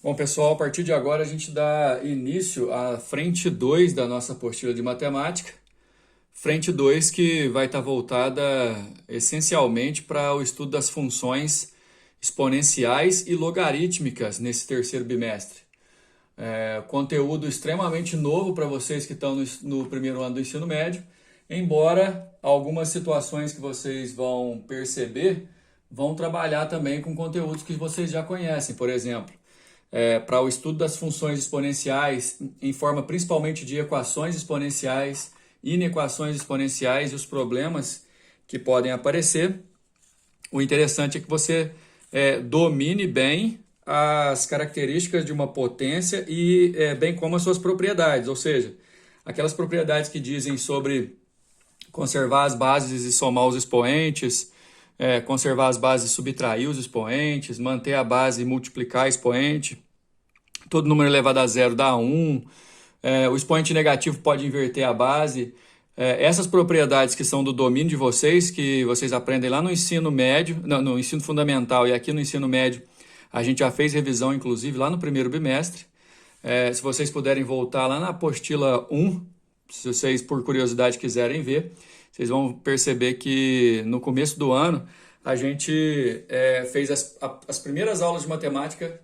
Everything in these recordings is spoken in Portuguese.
Bom, pessoal, a partir de agora a gente dá início à frente 2 da nossa apostila de matemática. Frente 2 que vai estar voltada essencialmente para o estudo das funções exponenciais e logarítmicas nesse terceiro bimestre. Conteúdo extremamente novo para vocês que estão no primeiro ano do ensino médio, embora algumas situações que vocês vão perceber vão trabalhar também com conteúdos que vocês já conhecem, por exemplo. Para o estudo das funções exponenciais, em forma principalmente de equações exponenciais, inequações exponenciais e os problemas que podem aparecer. O interessante é que você domine bem as características de uma potência e bem como as suas propriedades, ou seja, aquelas propriedades que dizem sobre conservar as bases e somar os expoentes, conservar as bases e subtrair os expoentes, manter a base e multiplicar expoente, todo número elevado a zero dá 1, o expoente negativo pode inverter a base. Essas propriedades que são do domínio de vocês, que vocês aprendem lá no ensino médio, no ensino fundamental e aqui no ensino médio, a gente já fez revisão, inclusive, lá no primeiro bimestre. Se vocês puderem voltar lá na apostila 1, se vocês, por curiosidade, quiserem ver, vocês vão perceber que no começo do ano a gente fez as primeiras aulas de matemática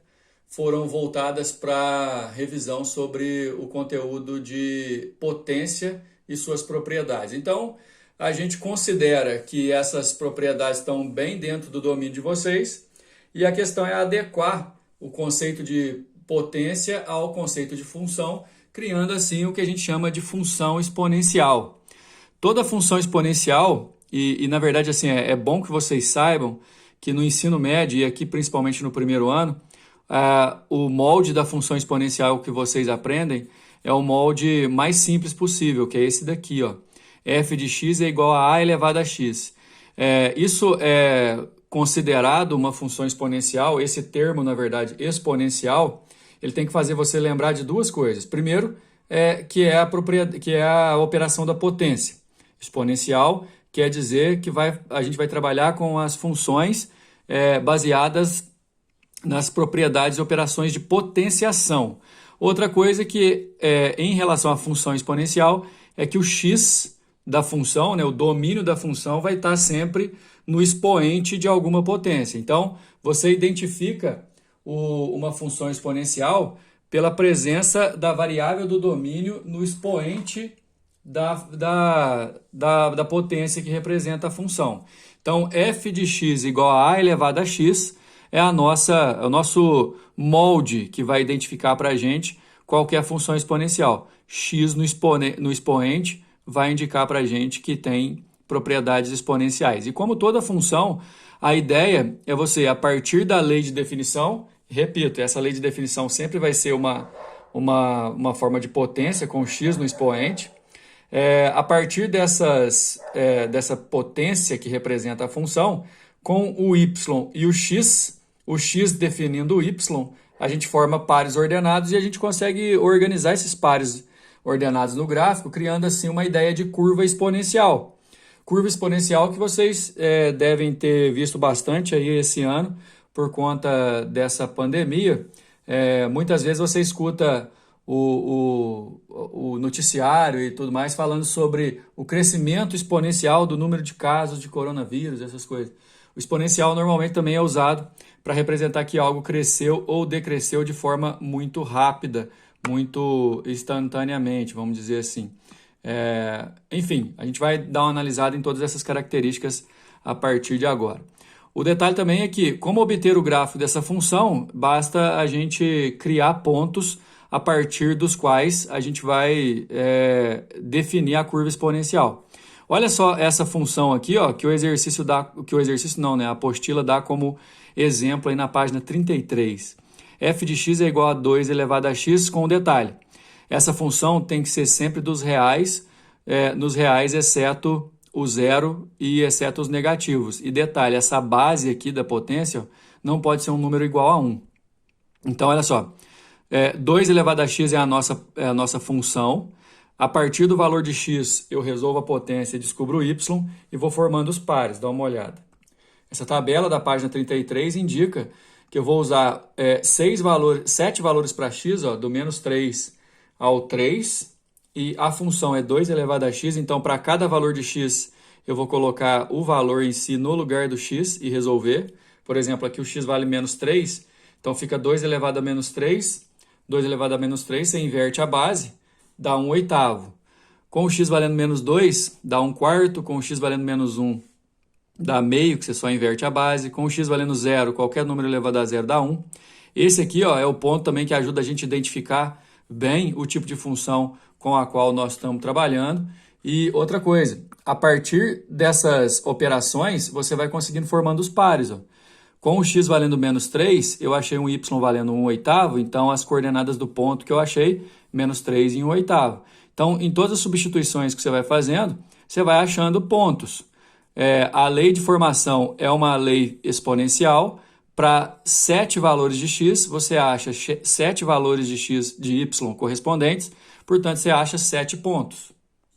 foram voltadas para revisão sobre o conteúdo de potência e suas propriedades. Então, a gente considera que essas propriedades estão bem dentro do domínio de vocês e a questão é adequar o conceito de potência ao conceito de função, criando assim o que a gente chama de função exponencial. Toda função exponencial, e na verdade assim, é bom que vocês saibam que no ensino médio e aqui principalmente no primeiro ano, o molde da função exponencial que vocês aprendem é o molde mais simples possível, que é esse daqui, ó. F de x é igual a elevado a x. Isso é considerado uma função exponencial, esse termo, na verdade, exponencial, ele tem que fazer você lembrar de duas coisas. Primeiro, que é a operação da potência. Exponencial quer dizer que a gente vai trabalhar com as funções baseadas nas propriedades e operações de potenciação. Outra coisa que, em relação à função exponencial, é que o x da função, o domínio da função, vai estar sempre no expoente de alguma potência. Então, você identifica uma função exponencial pela presença da variável do domínio no expoente da potência que representa a função. Então, f de x igual a elevado a x é o nosso molde que vai identificar para a gente qual que é a função exponencial. X no expoente vai indicar para a gente que tem propriedades exponenciais. E como toda função, a ideia é você, a partir da lei de definição, repito, essa lei de definição sempre vai ser uma forma de potência com x no expoente. A partir dessa potência que representa a função, com o y e o x definindo o y, a gente forma pares ordenados e a gente consegue organizar esses pares ordenados no gráfico, criando assim uma ideia de curva exponencial. Curva exponencial que vocês devem ter visto bastante aí esse ano por conta dessa pandemia. Muitas vezes você escuta o noticiário e tudo mais falando sobre o crescimento exponencial do número de casos de coronavírus, essas coisas. O exponencial normalmente também é usado para representar que algo cresceu ou decresceu de forma muito rápida, muito instantaneamente, vamos dizer assim. Enfim, a gente vai dar uma analisada em todas essas características a partir de agora. O detalhe também é que, como obter o gráfico dessa função, basta a gente criar pontos a partir dos quais a gente vai definir a curva exponencial. Olha só essa função aqui, ó, a apostila dá como exemplo aí na página 33. F de x é igual a 2 elevado a x com o detalhe. Essa função tem que ser sempre dos reais, nos reais, exceto o zero e exceto os negativos. E detalhe, essa base aqui da potência não pode ser um número igual a 1. Então, olha só, 2 elevado a x é a nossa função. A partir do valor de x, eu resolvo a potência e descubro o y e vou formando os pares. Dá uma olhada. Essa tabela da página 33 indica que eu vou usar 7 valores para x, ó, do menos 3 ao 3, e a função é 2 elevado a x, então para cada valor de x eu vou colocar o valor em si no lugar do x e resolver. Por exemplo, aqui o x vale menos 3, então fica 2 elevado a menos 3, 2 elevado a menos 3, você inverte a base, dá 1/8. Com o x valendo menos 2, dá 1/4, com o x valendo menos 1, dá meio, que você só inverte a base. Com o x valendo 0, qualquer número elevado a 0 dá 1. Esse aqui, ó, é o ponto também que ajuda a gente a identificar bem o tipo de função com a qual nós estamos trabalhando. E outra coisa, a partir dessas operações, você vai conseguindo formando os pares, ó. Com o x valendo menos 3, eu achei um y valendo 1/8, então as coordenadas do ponto que eu achei, menos 3 e 1/8. Então, em todas as substituições que você vai fazendo, você vai achando pontos. A lei de formação é uma lei exponencial. Para 7 valores de x, você acha 7 valores de x de y correspondentes, portanto, você acha 7 pontos.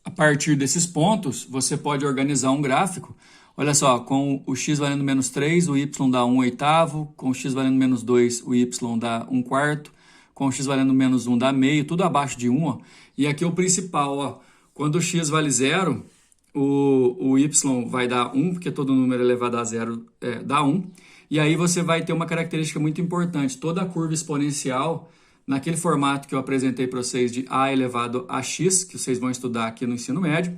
A partir desses pontos, você pode organizar um gráfico. Olha só, com o x valendo menos 3, o y dá 1/8, com o x valendo menos 2, o y dá 1/4, com o x valendo menos 1 dá meio, tudo abaixo de 1. Ó. E aqui é o principal, ó, quando o x vale 0, o y vai dar 1, porque todo número elevado a 0 dá 1. E aí você vai ter uma característica muito importante. Toda a curva exponencial, naquele formato que eu apresentei para vocês de a elevado a x, que vocês vão estudar aqui no ensino médio,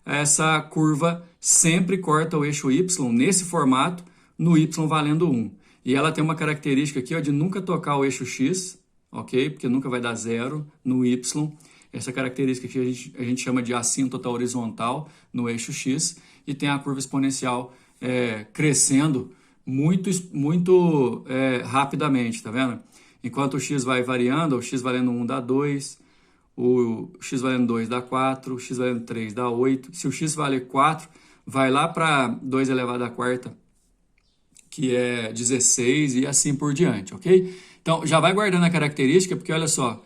essa curva sempre corta o eixo y nesse formato, no y valendo 1. E ela tem uma característica aqui, ó, de nunca tocar o eixo x, ok? Porque nunca vai dar 0 no y. Essa característica aqui a gente chama de assíntota horizontal no eixo x, e tem a curva exponencial crescendo muito rapidamente, tá vendo? Enquanto o x vai variando, o x valendo 1 dá 2, o x valendo 2 dá 4, o x valendo 3 dá 8. Se o x vale 4, vai lá para 2 elevado à quarta, que é 16, e assim por diante, ok? Então, já vai guardando a característica, porque olha só,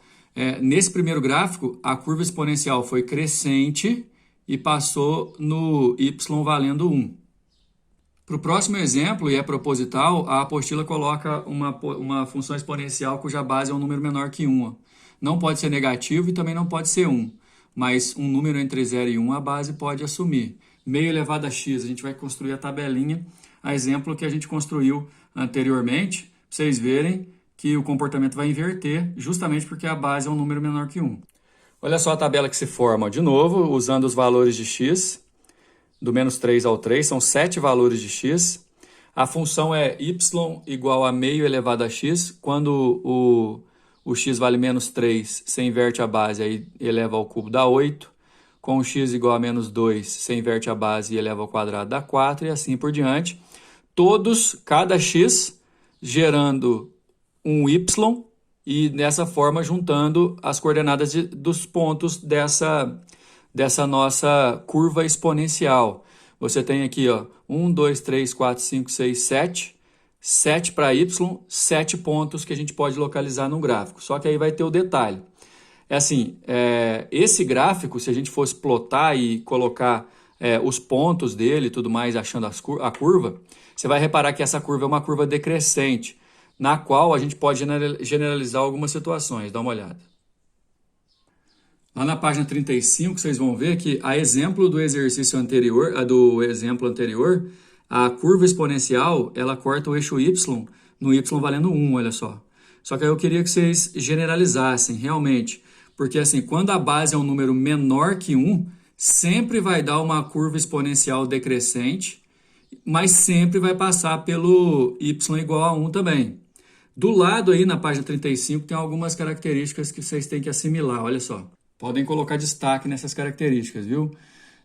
nesse primeiro gráfico, a curva exponencial foi crescente e passou no y valendo 1. Para o próximo exemplo, e é proposital, a apostila coloca uma função exponencial cuja base é um número menor que 1. Ó. Não pode ser negativo e também não pode ser 1, mas um número entre 0 e 1 a base pode assumir. Meio elevado a x, a gente vai construir a tabelinha, a exemplo que a gente construiu anteriormente, para vocês verem que o comportamento vai inverter, justamente porque a base é um número menor que 1. Olha só a tabela que se forma, de novo, usando os valores de x, do menos 3 ao 3, são 7 valores de x. A função é y igual a meio elevado a x. Quando o x vale menos 3, você inverte a base, aí eleva ao cubo, dá 8. Com o x igual a menos 2, você inverte a base e eleva ao quadrado, dá 4, e assim por diante. Cada x gerando um y, e dessa forma juntando as coordenadas dos pontos dessa nossa curva exponencial. Você tem aqui, ó, 1, 2, 3, 4, 5, 6, 7. 7 para y, 7 pontos que a gente pode localizar no gráfico. Só que aí vai ter o detalhe. Esse gráfico, se a gente fosse plotar e colocar os pontos dele e tudo mais, achando a curva, você vai reparar que essa curva é uma curva decrescente, na qual a gente pode generalizar algumas situações. Dá uma olhada. Lá na página 35, vocês vão ver que, a exemplo do exercício anterior, a curva exponencial, ela corta o eixo y no y valendo 1, olha só. Só que aí eu queria que vocês generalizassem, realmente. Porque, assim, quando a base é um número menor que 1, sempre vai dar uma curva exponencial decrescente, mas sempre vai passar pelo y igual a 1 também. Do lado aí, na página 35, tem algumas características que vocês têm que assimilar, olha só. Podem colocar destaque nessas características, viu?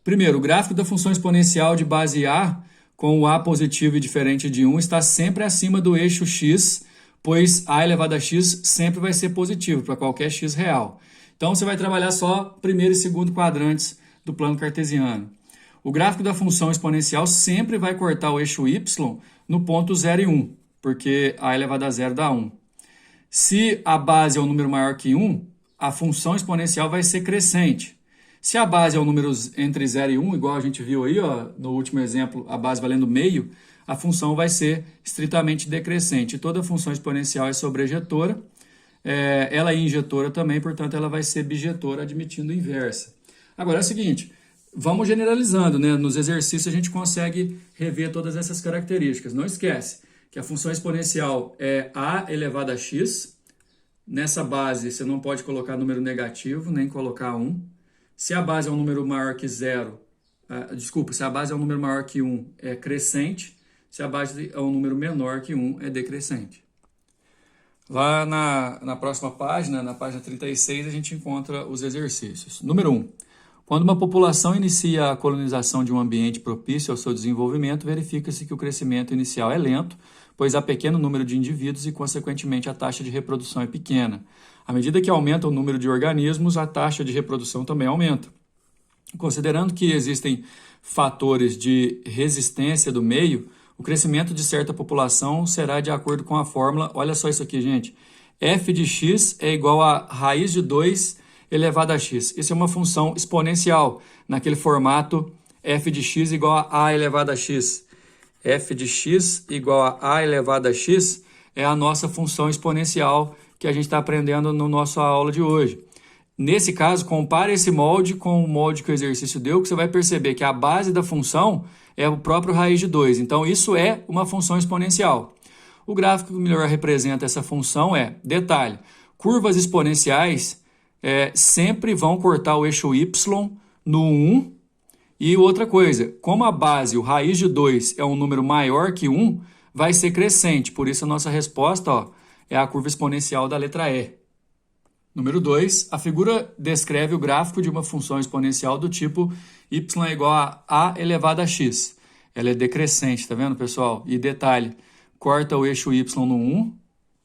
Primeiro, o gráfico da função exponencial de base A com o A positivo e diferente de 1 está sempre acima do eixo x, pois A elevado a x sempre vai ser positivo para qualquer x real. Então, você vai trabalhar só primeiro e segundo quadrantes do plano cartesiano. O gráfico da função exponencial sempre vai cortar o eixo y no ponto 0 e 1, porque A elevado a 0 dá 1. Se a base é um número maior que 1, a função exponencial vai ser crescente. Se a base é um número entre 0 e 1, igual a gente viu aí, ó, no último exemplo, a base valendo meio, a função vai ser estritamente decrescente. Toda função exponencial é sobrejetora, ela é injetora também, portanto ela vai ser bijetora admitindo inversa. Agora é o seguinte, vamos generalizando, né? Nos exercícios a gente consegue rever todas essas características. Não esquece que a função exponencial é a elevado a x. Nessa base você não pode colocar número negativo, nem colocar 1. Se a base é um número maior que 0, se a base é um número maior que 1, é crescente. Se a base é um número menor que 1, é decrescente. Lá na próxima página, na página 36, a gente encontra os exercícios. Número 1. Quando uma população inicia a colonização de um ambiente propício ao seu desenvolvimento, verifica-se que o crescimento inicial é lento, pois há pequeno número de indivíduos e, consequentemente, a taxa de reprodução é pequena. À medida que aumenta o número de organismos, a taxa de reprodução também aumenta. Considerando que existem fatores de resistência do meio, o crescimento de certa população será de acordo com a fórmula, olha só isso aqui, gente, f de x é igual a raiz de 2 elevado a x. Isso é uma função exponencial, naquele formato f de x igual a elevado a x. F de x igual a elevado a x é a nossa função exponencial que a gente está aprendendo no nossa aula de hoje. Nesse caso, compare esse molde com o molde que o exercício deu, que você vai perceber que a base da função é o próprio raiz de 2. Então, isso é uma função exponencial. O gráfico que melhor representa essa função detalhe, curvas exponenciais sempre vão cortar o eixo y no 1. E outra coisa, como a base, o raiz de 2 é um número maior que 1, vai ser crescente. Por isso a nossa resposta é a curva exponencial da letra E. Número 2, a figura descreve o gráfico de uma função exponencial do tipo y é igual a elevado a x. Ela é decrescente, tá vendo, pessoal? E detalhe, corta o eixo y no 1,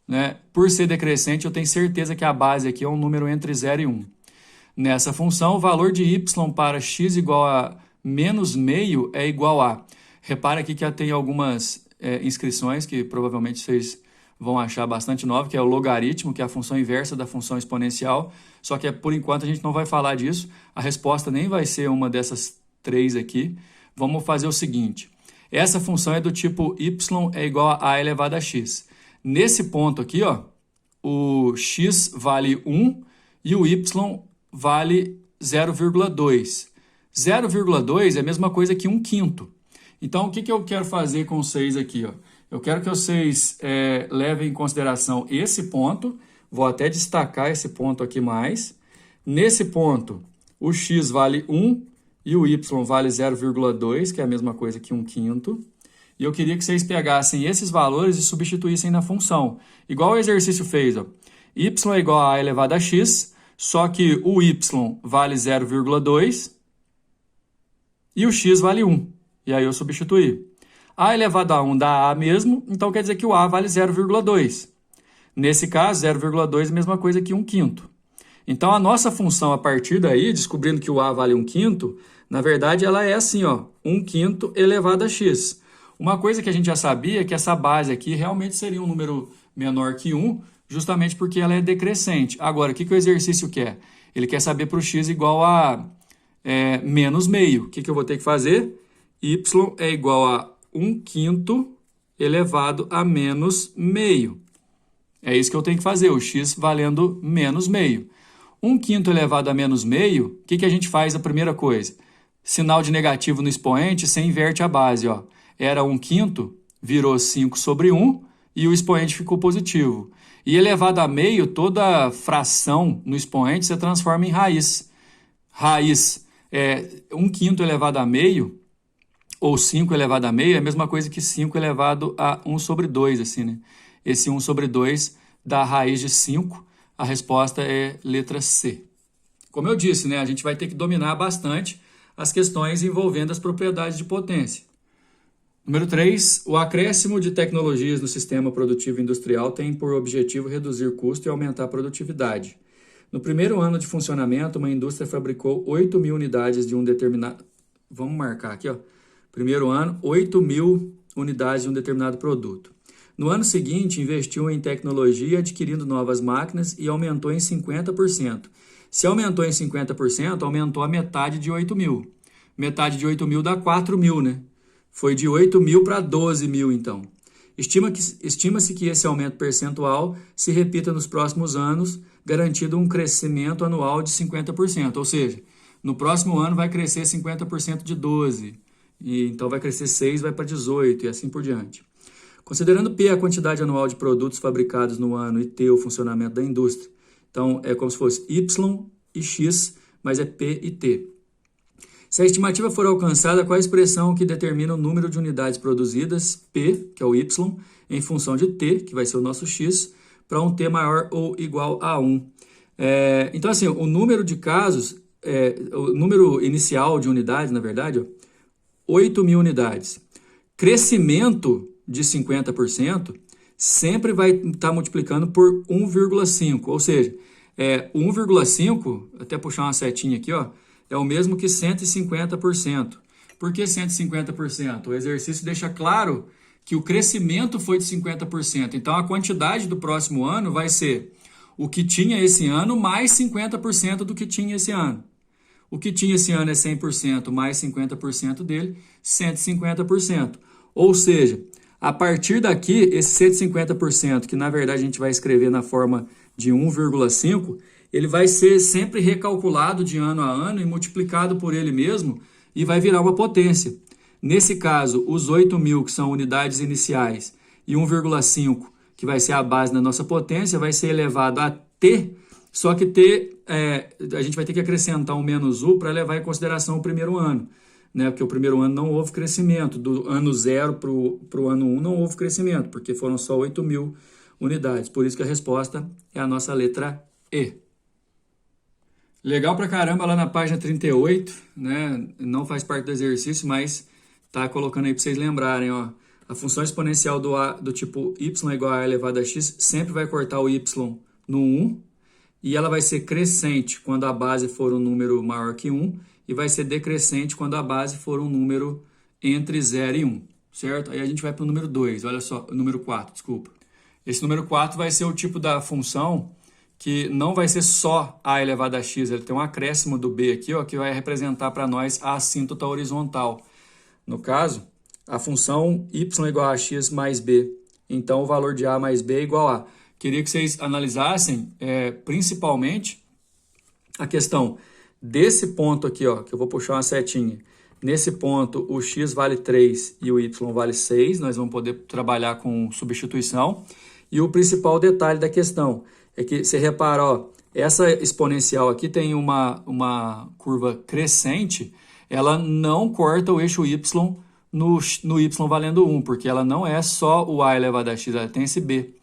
né? Por ser decrescente, eu tenho certeza que a base aqui é um número entre 0 e 1. Nessa função, o valor de y para x igual a menos meio é igual a... Repara aqui que tem algumas inscrições que provavelmente vocês vão achar bastante nova, que é o logaritmo, que é a função inversa da função exponencial. Só que por enquanto a gente não vai falar disso. A resposta nem vai ser uma dessas 3 aqui. Vamos fazer o seguinte. Essa função é do tipo y é igual a elevado a x. Nesse ponto aqui, o x vale 1 e o y vale 0,2. 0,2 é a mesma coisa que 1/5. Então, o que eu quero fazer com vocês aqui? Eu quero que vocês levem em consideração esse ponto. Vou até destacar esse ponto aqui mais. Nesse ponto, o x vale 1 e o y vale 0,2, que é a mesma coisa que 1/5. E eu queria que vocês pegassem esses valores e substituíssem na função. Igual o exercício fez. Y é igual a elevado a x, só que o y vale 0,2 e o x vale 1. E aí eu substituí. A elevado a 1 dá a mesmo, então quer dizer que o a vale 0,2. Nesse caso, 0,2 é a mesma coisa que 1/5. Então, a nossa função a partir daí, descobrindo que o a vale 1/5, na verdade ela é assim, 1/5 elevado a x. Uma coisa que a gente já sabia é que essa base aqui realmente seria um número menor que 1, justamente porque ela é decrescente. Agora, o que o exercício quer? Ele quer saber para o x igual a menos meio. O que eu vou ter que fazer? Y é igual a 1/5 elevado a menos meio. É isso que eu tenho que fazer, o x valendo menos meio. 1/5 elevado a menos meio, o que a gente faz a primeira coisa? Sinal de negativo no expoente, você inverte a base. Era 1/5, virou 5 sobre 1 e o expoente ficou positivo. E elevado a meio, toda fração no expoente você transforma em raiz. Raiz 1/5 elevado a meio, ou 5 elevado a meio, é a mesma coisa que 5 elevado a 1 sobre 2, assim, né? Esse 1 sobre 2 dá a raiz de 5, a resposta é letra C. Como eu disse, né, a gente vai ter que dominar bastante as questões envolvendo as propriedades de potência. Número 3, o acréscimo de tecnologias no sistema produtivo industrial tem por objetivo reduzir custo e aumentar a produtividade. No primeiro ano de funcionamento, uma indústria fabricou 8.000 unidades de um determinado... Vamos marcar aqui, Primeiro ano, 8.000 unidades de um determinado produto. No ano seguinte, investiu em tecnologia, adquirindo novas máquinas e aumentou em 50%. Se aumentou em 50%, aumentou a metade de 8.000. Metade de 8.000 dá 4.000, né? foi de 8 mil para 12 mil, então. Estima-se que esse aumento percentual se repita nos próximos anos, garantindo um crescimento anual de 50%. Ou seja, no próximo ano vai crescer 50% de 12, e então vai crescer 6, vai para 18 e assim por diante. Considerando P a quantidade anual de produtos fabricados no ano e T o funcionamento da indústria. Então, é como se fosse Y e X, mas é P e T. Se a estimativa for alcançada, qual a expressão que determina o número de unidades produzidas, P, que é o Y, em função de T, que vai ser o nosso X, para um T maior ou igual a 1. Então, assim, o número de casos, o número inicial de unidades, na verdade, ó, 8 mil unidades. Crescimento de 50% sempre vai estar multiplicando por 1,5, ou seja, 1,5, até puxar uma setinha aqui, ó, é o mesmo que 150%. Por que 150%? O exercício deixa claro que o crescimento foi de 50%. Então, a quantidade do próximo ano vai ser o que tinha esse ano mais 50% do que tinha esse ano. O que tinha esse ano é 100% mais 50% dele, 150%. Ou seja, a partir daqui, esse 150%, que na verdade a gente vai escrever na forma de 1,5, ele vai ser sempre recalculado de ano a ano e multiplicado por ele mesmo e vai virar uma potência. Nesse caso, os 8 mil, que são unidades iniciais, e 1,5, que vai ser a base da nossa potência, vai ser elevado a T, só que T, a gente vai ter que acrescentar um menos U para levar em consideração o primeiro ano, né? Porque o primeiro ano não houve crescimento, do ano 0 para o ano 1 não houve crescimento, porque foram só 8 mil unidades. Por isso que a resposta é a nossa letra E. Legal pra caramba lá na página 38, né? Não faz parte do exercício, mas tá colocando aí para vocês lembrarem, ó. A função exponencial do tipo y igual a elevado a x sempre vai cortar o y no 1 e ela vai ser crescente quando a base for um número maior que 1 e vai ser decrescente quando a base for um número entre 0 e 1, certo? Aí a gente vai para o número 2, olha só, o número 4, desculpa. Esse número 4 vai ser o tipo da função que não vai ser só a elevado a x, ele tem um acréscimo do b aqui, ó, que vai representar para nós a assíntota horizontal. No caso, a função y igual a x mais b. Então, o valor de a mais b é igual a. Queria que vocês analisassem principalmente a questão desse ponto aqui, ó, que eu vou puxar uma setinha. Nesse ponto, o x vale 3 e o y vale 6. Nós vamos poder trabalhar com substituição. E o principal detalhe da questão é que você repara, ó, essa exponencial aqui tem uma curva crescente, ela não corta o eixo y no y valendo 1, porque ela não é só o a elevado a x, ela tem esse b.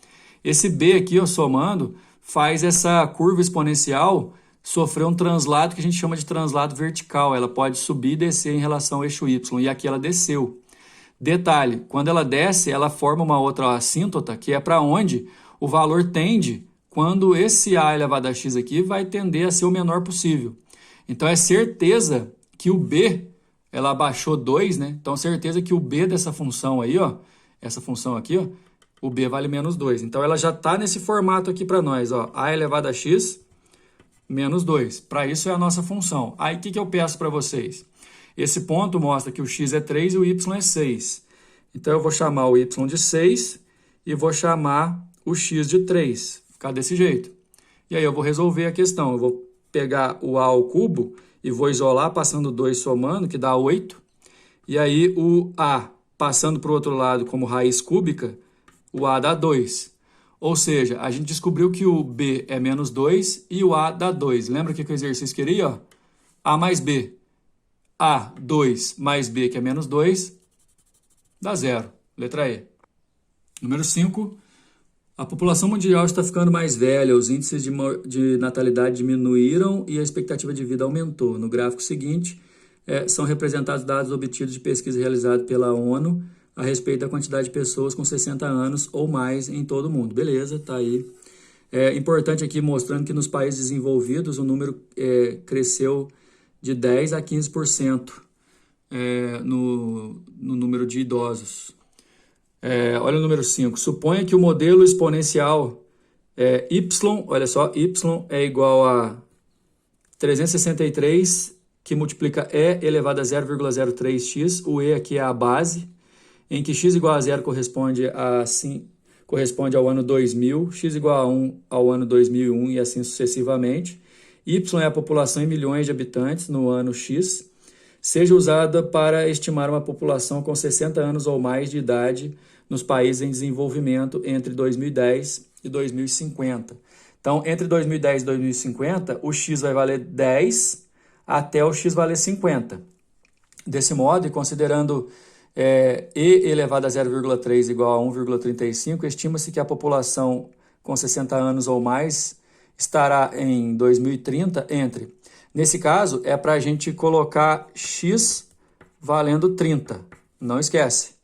Esse b aqui, ó, somando, faz essa curva exponencial sofrer um translado que a gente chama de translado vertical. Ela pode subir e descer em relação ao eixo y, e aqui ela desceu. Detalhe, quando ela desce, ela forma uma outra assíntota, que é para onde o valor tende quando esse a elevado a x aqui vai tender a ser o menor possível. Então, é certeza que o b, ela abaixou 2, né? Então, certeza que o b dessa função aí, ó, essa função aqui, ó, o b vale menos 2. Então, ela já está nesse formato aqui para nós, ó, a elevado a x menos 2. Para isso é a nossa função. Aí, o que eu peço para vocês? Esse ponto mostra que o x é 3 e o y é 6. Então, eu vou chamar o y de 6 e vou chamar o x de 3. Ficar desse jeito. E aí, eu vou resolver a questão. Eu vou pegar o a ao cubo e vou isolar passando 2 somando, que dá 8. E aí, o a passando para o outro lado como raiz cúbica, o a dá 2. Ou seja, a gente descobriu que o b é menos 2 e o a dá 2. Lembra o que o exercício queria? Ó? A mais b. A, 2 mais b, que é menos 2, dá 0. Letra E. Número 5. A população mundial está ficando mais velha, os índices de natalidade diminuíram e a expectativa de vida aumentou. No gráfico seguinte, são representados dados obtidos de pesquisa realizada pela ONU a respeito da quantidade de pessoas com 60 anos ou mais em todo o mundo. Beleza, tá aí. É importante aqui mostrando que nos países desenvolvidos o número cresceu de 10% a 15% no número de idosos. Olha o número 5. Suponha que o modelo exponencial y, olha só, y é igual a 363 que multiplica E elevado a 0,03x. O E aqui é a base, em que x igual a 0 corresponde ao ano 2000, x igual a 1 ao ano 2001 e assim sucessivamente. Y é a população em milhões de habitantes no ano X, seja usada para estimar uma população com 60 anos ou mais de idade nos países em desenvolvimento entre 2010 e 2050. Então, entre 2010 e 2050, o X vai valer 10 até o X valer 50. Desse modo, e considerando E elevado a 0,3 igual a 1,35, estima-se que a população com 60 anos ou mais estará em 2030 entre... Nesse caso, é para a gente colocar x valendo 30. Não esquece.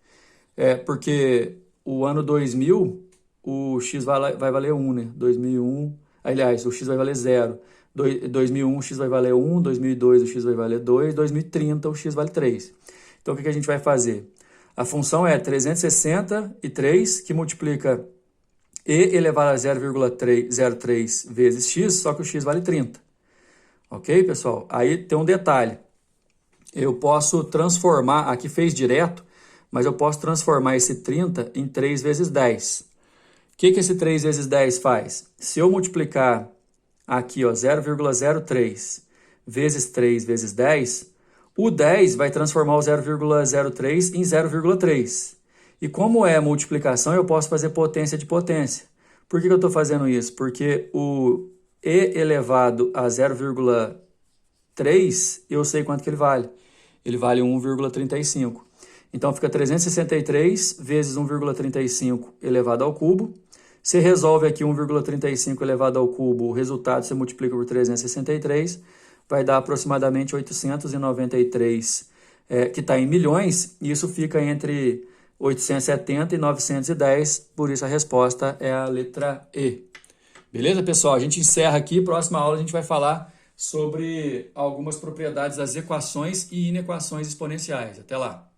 Porque o ano 2000, o x vai valer 1, né? 2001, aliás, o x vai valer 0. 2001, o x vai valer 1. 2002, o x vai valer 2. 2030, o x vale 3. Então, o que a gente vai fazer? A função é 363, que multiplica E elevado a 0,03 vezes x, só que o x vale 30. Ok, pessoal? Aí tem um detalhe. Eu posso transformar, aqui fez direto, mas eu posso transformar esse 30 em 3 vezes 10. O que esse 3 vezes 10 faz? Se eu multiplicar aqui 0,03 vezes 3 vezes 10, o 10 vai transformar o 0,03 em 0,3. E como é multiplicação, eu posso fazer potência de potência. Por que eu estou fazendo isso? Porque o E elevado a 0,3, eu sei quanto que ele vale. Ele vale 1,35. Então, fica 363 vezes 1,35 elevado ao cubo. Você resolve aqui 1,35 elevado ao cubo, o resultado você multiplica por 363, vai dar aproximadamente 893, que está em milhões, e isso fica entre 870 e 910, por isso a resposta é a letra E. Beleza, pessoal? A gente encerra aqui. Próxima aula a gente vai falar sobre algumas propriedades das equações e inequações exponenciais. Até lá!